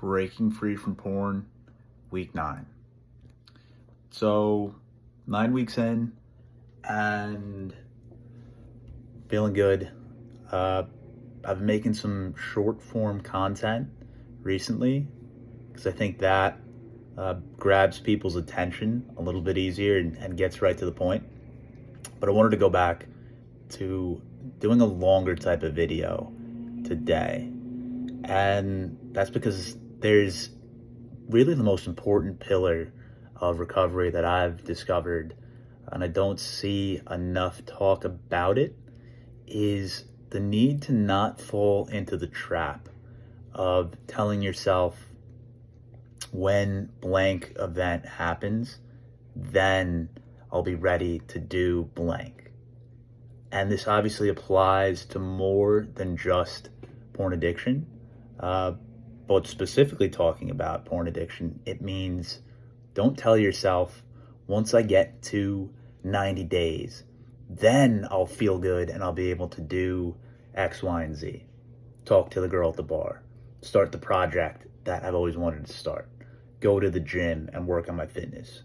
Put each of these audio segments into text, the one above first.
Breaking Free from Porn, week 9. So, 9 weeks in, and feeling good. I've been making some short form content recently because I think that grabs people's attention a little bit easier and gets right to the point. But I wanted to go back to doing a longer type of video today. And that's because there's really the most important pillar of recovery that I've discovered, and I don't see enough talk about it, is the need to not fall into the trap of telling yourself when blank event happens, then I'll be ready to do blank. And this obviously applies to more than just porn addiction. But specifically talking about porn addiction, it means don't tell yourself, once I get to 90 days, then I'll feel good and I'll be able to do X, Y, and Z. Talk to the girl at the bar, start the project that I've always wanted to start, go to the gym and work on my fitness,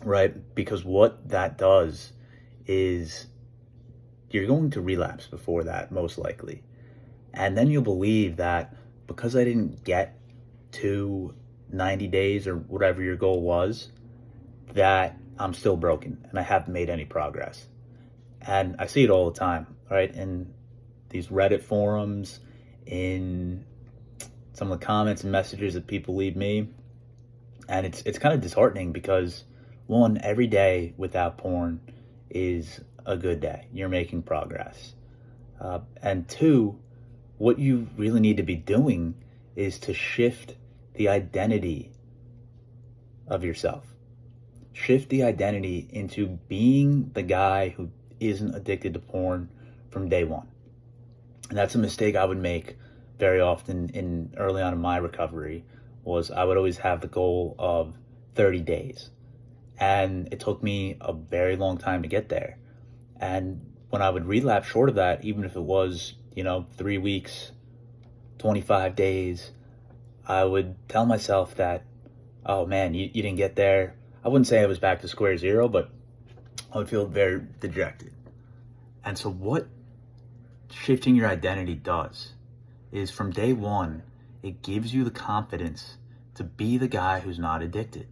right? Because what that does is you're going to relapse before that, most likely. And then you'll believe that because I didn't get to 90 days or whatever your goal was, that I'm still broken and I haven't made any progress. And I see it all the time, right? In these Reddit forums, in some of the comments and messages that people leave me. And it's kind of disheartening because, one, every day without porn is a good day. You're making progress. And two, what you really need to be doing is to shift the identity of yourself. Shift the identity into being the guy who isn't addicted to porn from day one. And that's a mistake I would make very often in early on in my recovery, was I would always have the goal of 30 days. And it took me a very long time to get there. And when I would relapse short of that, even if it was 3 weeks, 25 days, I would tell myself that, oh man, you didn't get there. I wouldn't say I was back to square zero, but I would feel very dejected. And so what shifting your identity does is, from day one, it gives you the confidence to be the guy who's not addicted.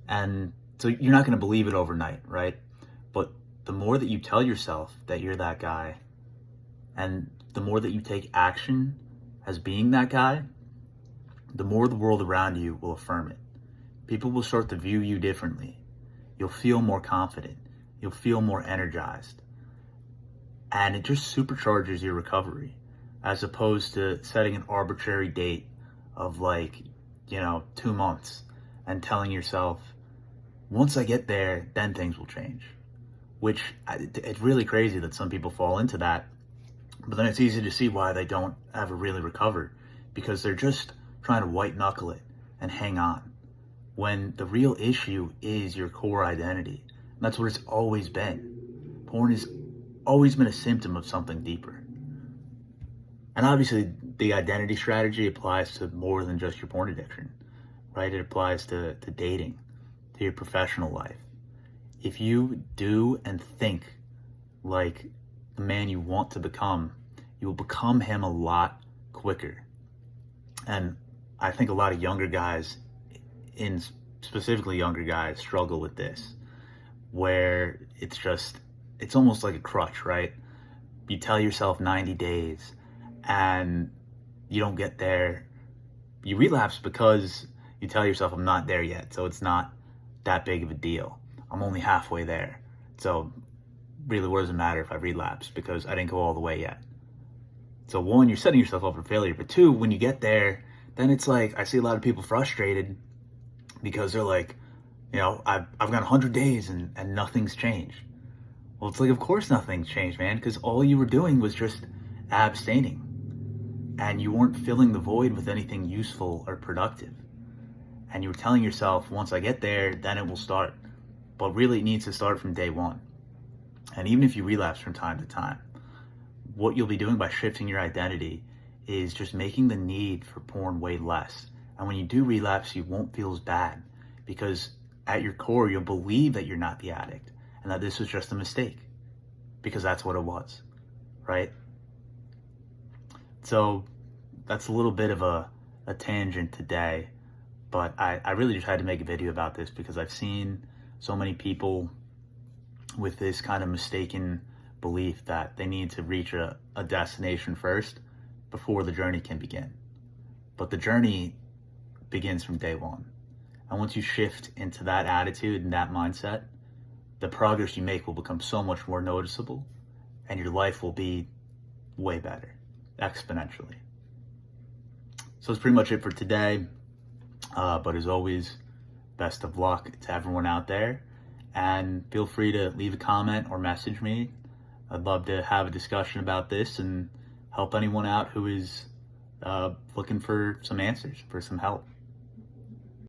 And so you're not going to believe it overnight, right? But the more that you tell yourself that you're that guy, and the more that you take action as being that guy, the more the world around you will affirm it. People will start to view you differently. You'll feel more confident. You'll feel more energized. And it just supercharges your recovery, as opposed to setting an arbitrary date of 2 months and telling yourself, once I get there, then things will change. Which, it's really crazy that some people fall into that. But then it's easy to see why they don't ever really recover, because they're just trying to white knuckle it and hang on, when the real issue is your core identity. And that's what it's always been. Porn has always been a symptom of something deeper. And obviously the identity strategy applies to more than just your porn addiction, right? It applies to dating, to your professional life. If you do and think like the man you want to become, you will become him a lot quicker. And I think a lot of younger guys, specifically younger guys, struggle with this, where it's almost like a crutch, right? You tell yourself 90 days and you don't get there. You relapse because you tell yourself, I'm not there yet, so it's not that big of a deal. I'm only halfway there. So really, what does it matter if I relapse, because I didn't go all the way yet? So one, you're setting yourself up for failure. But two, when you get there, then it's like, I see a lot of people frustrated because they're like, I've got 100 days and nothing's changed. Well, it's like, of course nothing's changed, man, because all you were doing was just abstaining. And you weren't filling the void with anything useful or productive. And you were telling yourself, once I get there, then it will start. But really, it needs to start from day one. And even if you relapse from time to time, what you'll be doing by shifting your identity is just making the need for porn way less. And when you do relapse, you won't feel as bad because at your core, you'll believe that you're not the addict and that this was just a mistake because that's what it was, right? So that's a little bit of a tangent today, but I really just had to make a video about this because I've seen so many people with this kind of mistaken belief that they need to reach a destination first before the journey can begin. But the journey begins from day one. And once you shift into that attitude and that mindset, the progress you make will become so much more noticeable and your life will be way better, exponentially. So that's pretty much it for today. But as always, best of luck to everyone out there. And feel free to leave a comment or message me. I'd love to have a discussion about this and help anyone out who is looking for some answers, for some help.